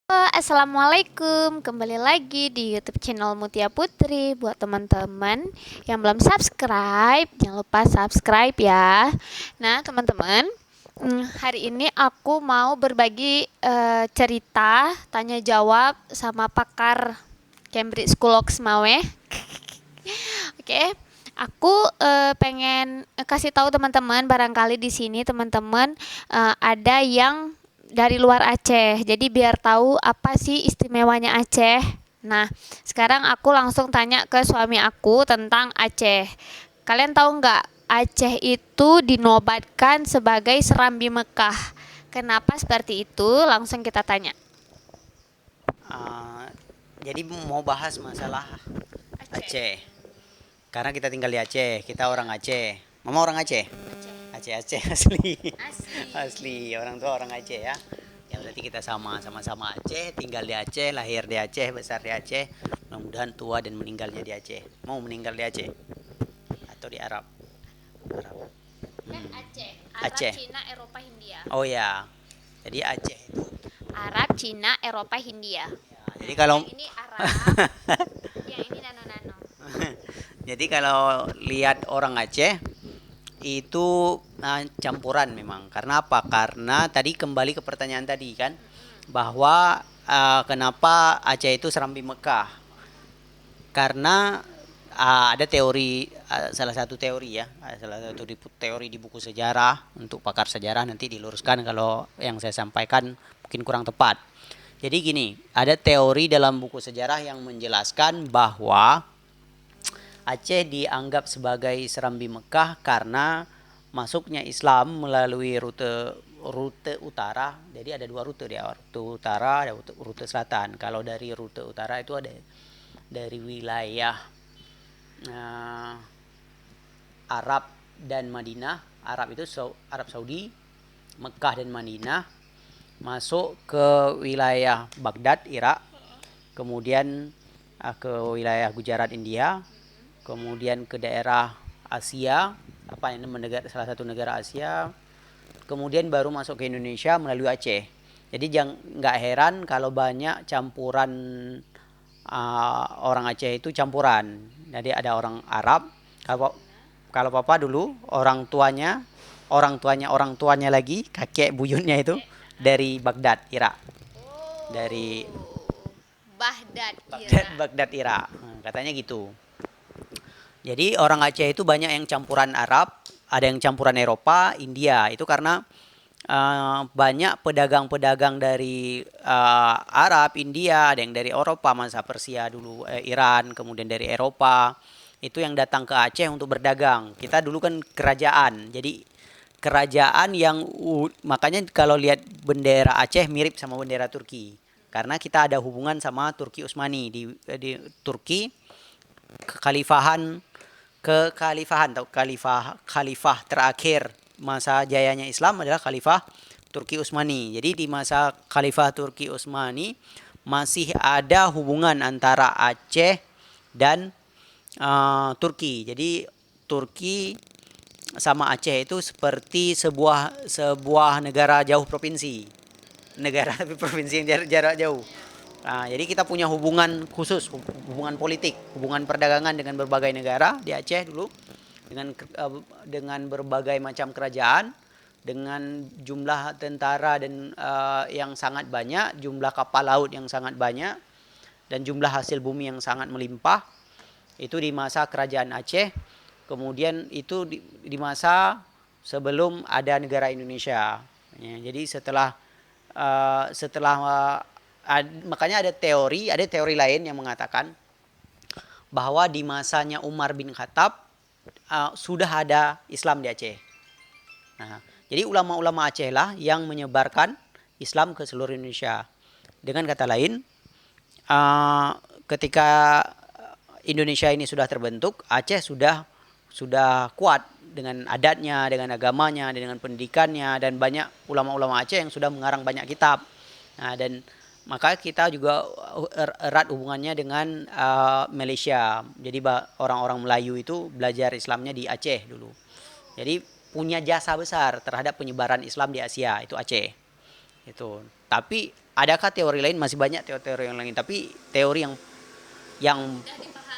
Assalamualaikum, kembali lagi di YouTube channel Mutia Putri. Buat teman-teman yang belum subscribe, jangan lupa subscribe ya. Nah, teman-teman, hari ini aku mau berbagi cerita tanya jawab sama pakar Cambridge School of Mawe. Oke, aku pengen kasih tahu teman-teman, barangkali di sini teman-teman ada yang dari luar Aceh. Jadi biar tahu apa sih istimewanya Aceh. Nah, sekarang aku langsung tanya ke suami aku tentang Aceh. Kalian tahu nggak Aceh itu dinobatkan sebagai Serambi Mekah? Kenapa seperti itu? Langsung kita tanya. Uh, jadi mau bahas masalah Aceh. Karena kita tinggal di Aceh, kita orang Aceh. Mama orang Aceh? Aceh, Aceh asli. Asli, orang tua orang Aceh ya. Ya berarti kita sama-sama Aceh, tinggal di Aceh, lahir di Aceh, besar di Aceh. Mudah-mudahan tua dan meninggalnya di Aceh. Mau meninggal di Aceh atau di Arab? Arab. Kan Aceh, Arab, Aceh. Cina, Eropa, Hindia. Oh ya. Jadi Aceh itu. Arab, Cina, Eropa, Hindia. Ya, jadi Nah, kalau yang ini Arab, yang ini nano-nano. jadi kalau lihat orang Aceh itu campuran memang. Karena apa? Karena tadi kembali ke pertanyaan tadi kan, bahwa kenapa Aceh itu Serambi Mekah? Karena ada teori, salah satu teori ya, salah satu teori di buku sejarah. Untuk pakar sejarah nanti diluruskan kalau yang saya sampaikan mungkin kurang tepat. Jadi gini, ada teori dalam buku sejarah yang menjelaskan bahwa Aceh dianggap sebagai Serambi Mekah karena masuknya Islam melalui rute utara. Jadi ada dua rute dia, rute utara, ada rute selatan. Kalau dari rute utara itu ada dari wilayah uh, Arab dan Madinah. Arab itu Arab Saudi, Mekah dan Madinah, masuk ke wilayah Baghdad, Irak, kemudian ke wilayah Gujarat, India, kemudian ke daerah Asia, salah satu negara Asia, kemudian baru masuk ke Indonesia melalui Aceh. Jadi nggak heran kalau banyak campuran, orang Aceh itu campuran. Jadi ada orang Arab. Kalau kalau papa dulu orang tuanya lagi kakek buyutnya itu dari Baghdad, Irak. Dari Baghdad, Baghdad, Irak. Baghdad Irak. Katanya gitu. Jadi orang Aceh itu banyak yang campuran Arab, ada yang campuran Eropa, India. Itu karena banyak pedagang-pedagang dari Arab, India, ada yang dari Eropa, masa Persia dulu, Iran, kemudian dari Eropa. Itu yang datang ke Aceh untuk berdagang. Kita dulu kan kerajaan, jadi kerajaan yang makanya kalau lihat bendera Aceh mirip sama bendera Turki. Karena kita ada hubungan sama Turki Utsmani di Turki, kekhalifahan atau khalifah terakhir masa jayanya Islam adalah Khalifah Turki Utsmani. Jadi di masa Khalifah Turki Utsmani masih ada hubungan antara Aceh dan Turki. Jadi Turki sama Aceh itu seperti sebuah negara jauh provinsi. Negara tapi provinsi yang jarak jauh. Nah, jadi kita punya hubungan khusus, hubungan politik, hubungan perdagangan dengan berbagai negara di Aceh dulu, dengan berbagai macam kerajaan, dengan jumlah tentara dan yang sangat banyak, jumlah kapal laut yang sangat banyak, dan jumlah hasil bumi yang sangat melimpah. Itu di masa kerajaan Aceh. Kemudian itu di masa sebelum ada negara Indonesia. Ya, jadi setelah makanya ada teori lain yang mengatakan bahwa di masanya Umar bin Khattab sudah ada Islam di Aceh. Nah, jadi ulama-ulama Aceh lah yang menyebarkan Islam ke seluruh Indonesia. Dengan kata lain, ketika Indonesia ini sudah terbentuk, Aceh sudah kuat dengan adatnya, dengan agamanya, dengan pendidikannya, dan banyak ulama-ulama Aceh yang sudah mengarang banyak kitab. Nah, dan maka kita juga erat hubungannya dengan Malaysia. Jadi orang-orang Melayu itu belajar Islamnya di Aceh dulu. Jadi punya jasa besar terhadap penyebaran Islam di Asia, itu Aceh. Itu. Tapi adakah teori lain? Masih banyak teori yang lain, tapi teori yang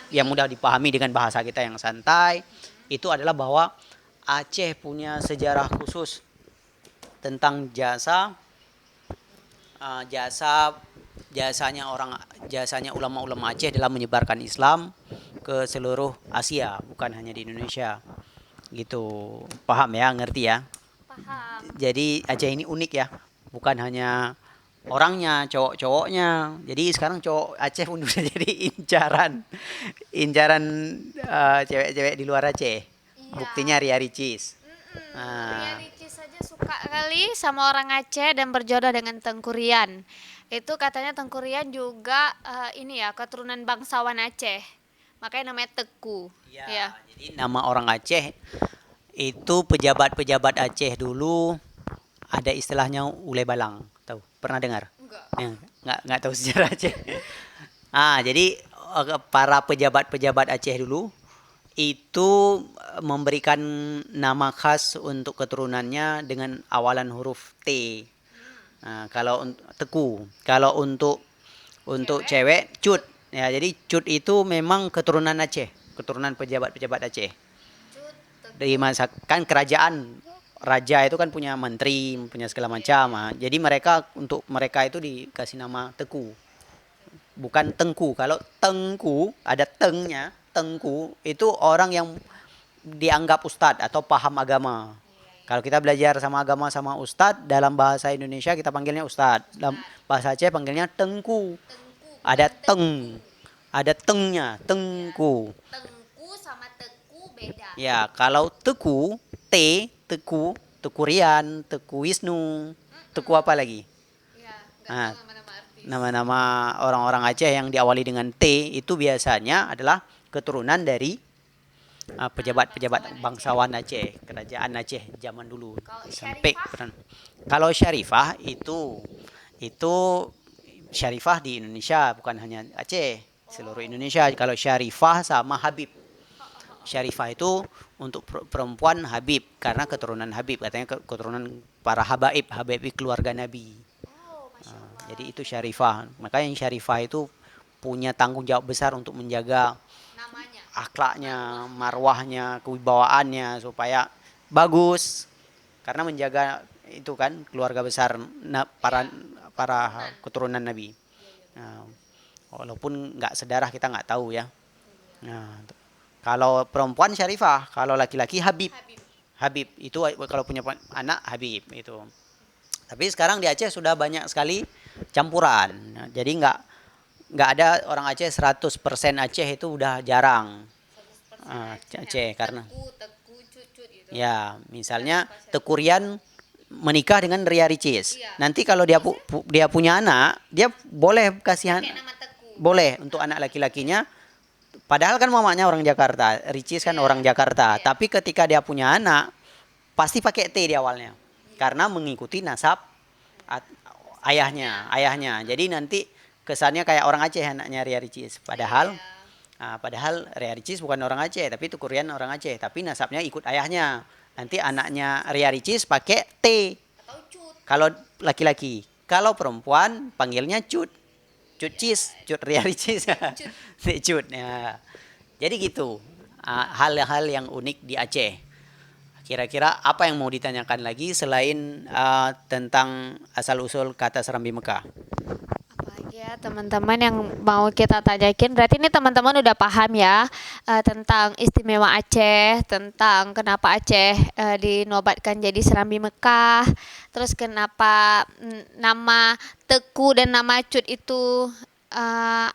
yang mudah dipahami dengan bahasa kita yang santai itu adalah bahwa Aceh punya sejarah khusus tentang jasa jasanya ulama-ulama Aceh dalam menyebarkan Islam ke seluruh Asia, bukan hanya di Indonesia. Gitu. Paham ya, ngerti ya? Paham. Jadi Aceh ini unik ya, bukan hanya orangnya, cowok-cowoknya. Jadi sekarang cowok Aceh pun bisa jadi incaran, incaran cewek-cewek di luar Aceh. Iya. Buktinya Ria Ricis. Ria Nah, Ricis saja suka kali sama orang Aceh dan berjodoh dengan Tengku Rian. Itu katanya Tengku Rian juga ini ya keturunan bangsawan Aceh. Makanya namanya Teku. Ya. jadi nama orang Aceh itu pejabat-pejabat Aceh dulu ada istilahnya ule balang. Tahu? Pernah dengar? Enggak. Ya, nggak tahu sejarah Aceh. Jadi para pejabat-pejabat Aceh dulu itu memberikan nama khas untuk keturunannya dengan awalan huruf T. Nah, kalau teku, kalau untuk cewek cut. Ya, jadi cut itu memang keturunan Aceh, keturunan pejabat-pejabat Aceh. Dari masa kan kerajaan raja itu kan punya menteri, punya segala macam. Jadi untuk mereka itu dikasih nama Teku. Bukan Tengku. Kalau Tengku ada tengnya, Tengku itu orang yang dianggap ustadz atau paham agama. Kalau kita belajar sama agama sama ustadz, dalam bahasa Indonesia kita panggilnya ustadz. Dalam bahasa Aceh panggilnya Tengku. Ada teng, ada tengnya, Tengku. Tengku sama Teku beda. Ya, kalau Teku, Teku Rian, Teku Wisnu, Teku apa lagi? Ya, Nah, tahu nama-nama artis. nama-nama orang-orang Aceh yang diawali dengan T itu biasanya adalah keturunan dari pejabat-pejabat bangsawan Aceh, kerajaan Aceh zaman dulu. Sampai kalau Syarifah itu Syarifah di Indonesia, bukan hanya Aceh, seluruh Indonesia. Kalau Syarifah sama Habib. Syarifah itu untuk perempuan Habib karena keturunan Habib, katanya keturunan para habaib, habaib keluarga Nabi. Jadi itu Syarifah. Makanya yang Syarifah itu punya tanggung jawab besar untuk menjaga Namanya. akhlaknya, marwahnya, kewibawaannya supaya bagus. Karena menjaga itu kan keluarga besar para keturunan Nabi. Nah, walaupun nggak sedarah kita nggak tahu ya. Nah, kalau perempuan Syarifah, kalau laki-laki Habib. Habib itu kalau punya anak Habib itu. Tapi sekarang di Aceh sudah banyak sekali campuran. Nah, jadi nggak ada orang Aceh 100% Aceh itu udah jarang. Aceh karena Teku, cucut gitu. ya misalnya Tekurian menikah dengan Ria Ricis. Iya. Nanti kalau dia punya anak, dia boleh kasih Kayak nama Teku. boleh untuk anak laki-lakinya. Padahal kan mamanya orang Jakarta, Ricis kan orang Jakarta. Tapi ketika dia punya anak, pasti pakai T di awalnya, karena mengikuti nasab ayahnya. Jadi nanti kesannya kayak orang Aceh anaknya Ria Ricis. Padahal Ria Ricis bukan orang Aceh, tapi Tukurian orang Aceh. Tapi nasabnya ikut ayahnya. Nanti anaknya Ria Ricis pakai T. Atau cut. Kalau laki-laki, kalau perempuan panggilnya Cut. Cut Cis, Cut Ria Ricis. Cut. Ya. Jadi gitu. Hal-hal yang unik di Aceh. Kira-kira apa yang mau ditanyakan lagi selain tentang asal-usul kata Serambi Mekah? Apalagi ya teman-teman yang mau kita tanyakin. Berarti ini teman-teman udah paham ya tentang istimewa Aceh, tentang kenapa Aceh dinobatkan jadi Serambi Mekah, terus kenapa nama Teku dan nama Cut itu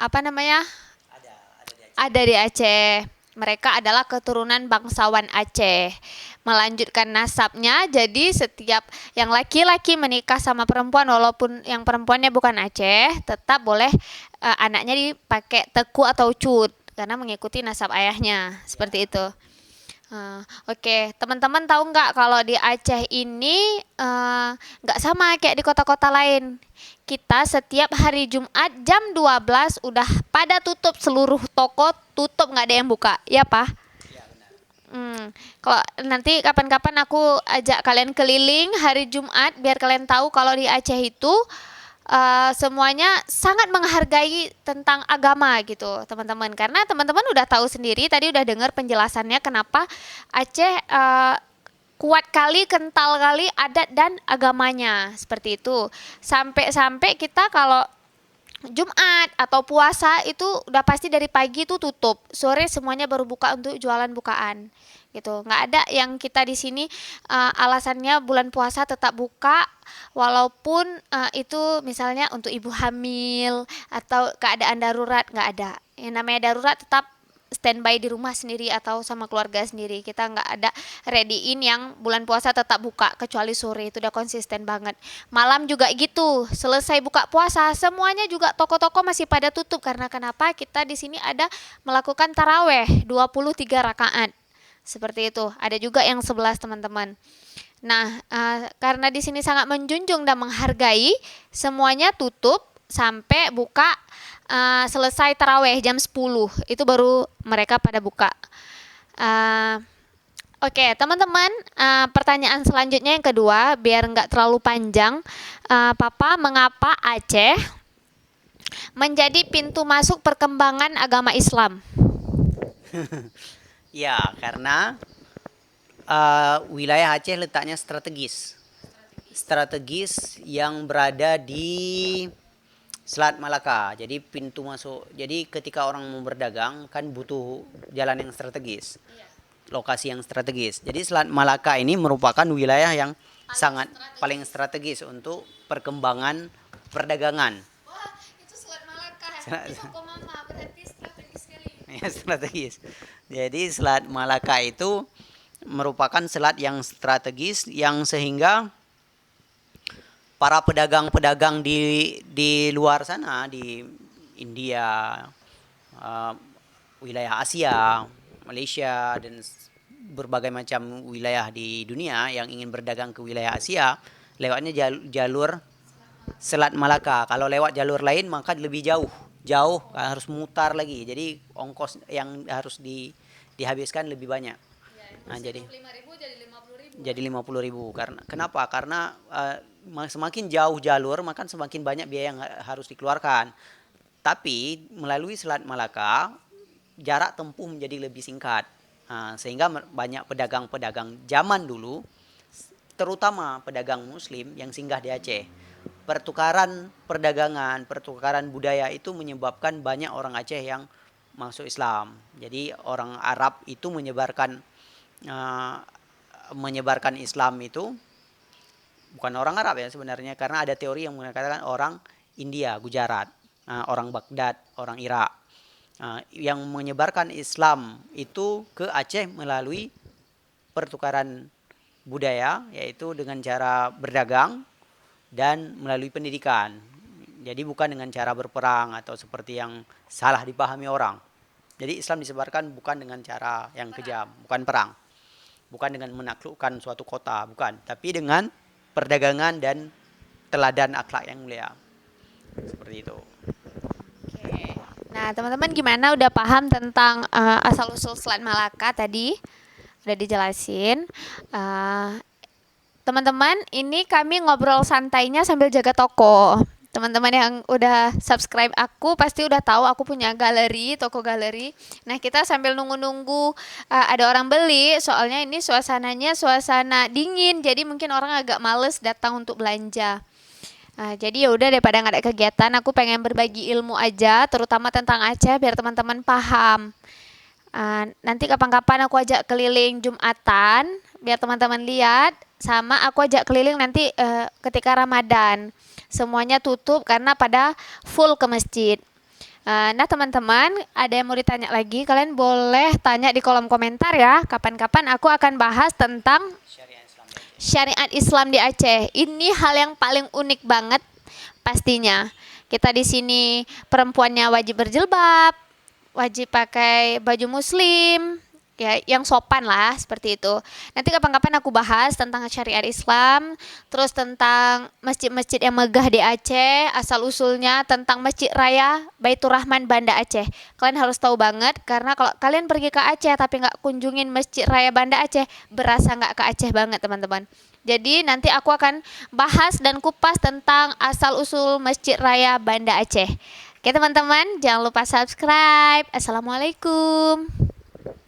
apa namanya? Ada di Aceh. Mereka adalah keturunan bangsawan Aceh. Melanjutkan nasabnya, jadi setiap yang laki-laki menikah sama perempuan, walaupun yang perempuannya bukan Aceh, tetap boleh anaknya dipakai Teku atau Cut karena mengikuti nasab ayahnya. Seperti itu. Oke, teman-teman tahu nggak kalau di Aceh ini nggak sama kayak di kota-kota lain. Kita setiap hari Jumat jam 12 udah pada tutup, seluruh toko tutup, nggak ada yang buka, ya Pak? Kalau nanti kapan-kapan aku ajak kalian keliling hari Jumat biar kalian tahu kalau di Aceh itu semuanya sangat menghargai tentang agama gitu teman-teman, karena teman-teman udah tahu sendiri tadi, udah dengar penjelasannya kenapa Aceh kuat kali, kental kali adat dan agamanya seperti itu. Sampai-sampai kita kalau Jumat atau puasa itu udah pasti dari pagi itu tutup, sore semuanya baru buka untuk jualan bukaan gitu. Nggak ada yang kita di sini alasannya bulan puasa tetap buka walaupun itu misalnya untuk ibu hamil atau keadaan darurat, nggak ada. Yang namanya darurat tetap standby di rumah sendiri atau sama keluarga sendiri. Kita nggak ada ready-in yang bulan puasa tetap buka kecuali sore, itu udah konsisten banget. Malam juga gitu, selesai buka puasa semuanya juga toko-toko masih pada tutup karena kenapa? Kita di sini ada melakukan taraweh 23 rakaat. Seperti itu. Ada juga yang 11 teman-teman. Nah, karena di sini sangat menjunjung dan menghargai, semuanya tutup sampai buka selesai taraweh jam 10 itu baru mereka pada buka. Oke, teman-teman, pertanyaan selanjutnya yang kedua biar nggak terlalu panjang, Papa, mengapa Aceh menjadi pintu masuk perkembangan agama Islam? Ya, karena wilayah Aceh letaknya strategis yang berada di Selat Malaka. Jadi pintu masuk. Jadi ketika orang mau berdagang kan butuh jalan yang strategis, lokasi yang strategis. Jadi Selat Malaka ini merupakan wilayah yang paling strategis untuk perkembangan perdagangan. Wah, itu Selat Malaka. Selat- Di toko Mama berarti strategis sekali. Ya, strategis. Jadi Selat Malaka itu merupakan selat yang strategis yang sehingga para pedagang-pedagang di luar sana, di India, wilayah Asia, Malaysia dan berbagai macam wilayah di dunia yang ingin berdagang ke wilayah Asia, lewatnya jalur Selat Malaka. Kalau lewat jalur lain maka lebih jauh harus mutar lagi. Jadi ongkos yang harus dihabiskan lebih banyak. Nah, jadi 50.000. Karena kenapa? Karena semakin jauh jalur maka semakin banyak biaya yang harus dikeluarkan. Tapi melalui Selat Malaka jarak tempuh menjadi lebih singkat. Sehingga banyak pedagang-pedagang zaman dulu, terutama pedagang muslim yang singgah di Aceh. Pertukaran perdagangan, pertukaran budaya itu menyebabkan banyak orang Aceh yang masuk Islam. Jadi orang Arab itu menyebarkan Islam itu bukan orang Arab ya sebenarnya, karena ada teori yang mengatakan orang India, Gujarat, orang Baghdad, orang Irak, yang menyebarkan Islam itu ke Aceh melalui pertukaran budaya, yaitu dengan cara berdagang dan melalui pendidikan. Jadi bukan dengan cara berperang atau seperti yang salah dipahami orang. Jadi Islam disebarkan bukan dengan cara yang kejam, bukan perang, bukan dengan menaklukkan suatu kota, bukan, tapi dengan perdagangan dan teladan akhlak yang mulia. Seperti itu. Oke. Nah, teman-teman gimana, udah paham tentang asal-usul Selat Malaka tadi? Udah dijelasin. Teman-teman, ini kami ngobrol santainya sambil jaga toko. Teman-teman yang udah subscribe aku pasti udah tahu aku punya galeri, toko galeri. Nah, kita sambil nunggu-nunggu ada orang beli, soalnya ini suasananya suasana dingin, jadi mungkin orang agak males datang untuk belanja. Jadi ya udah, daripada nggak ada kegiatan, aku pengen berbagi ilmu aja, terutama tentang Aceh biar teman-teman paham. Nanti kapan-kapan aku ajak keliling Jumatan biar teman-teman lihat, sama aku ajak keliling nanti ketika Ramadan. Semuanya tutup karena pada full ke masjid. Nah teman-teman, ada yang mau ditanya lagi, kalian boleh tanya di kolom komentar ya. Kapan-kapan aku akan bahas tentang syariat Islam di Aceh. Ini hal yang paling unik banget pastinya. Kita di sini perempuannya wajib berjilbab, wajib pakai baju muslim, ya yang sopan lah seperti itu. Nanti kapan-kapan aku bahas tentang syariat Islam, terus tentang masjid-masjid yang megah di Aceh, asal usulnya, tentang Masjid Raya Baitur Rahman Banda Aceh. Kalian harus tahu banget, karena kalau kalian pergi ke Aceh tapi nggak kunjungin Masjid Raya Banda Aceh, berasa nggak ke Aceh banget teman-teman. Jadi nanti aku akan bahas dan kupas tentang asal-usul Masjid Raya Banda Aceh. Oke teman-teman, jangan lupa subscribe. Assalamualaikum.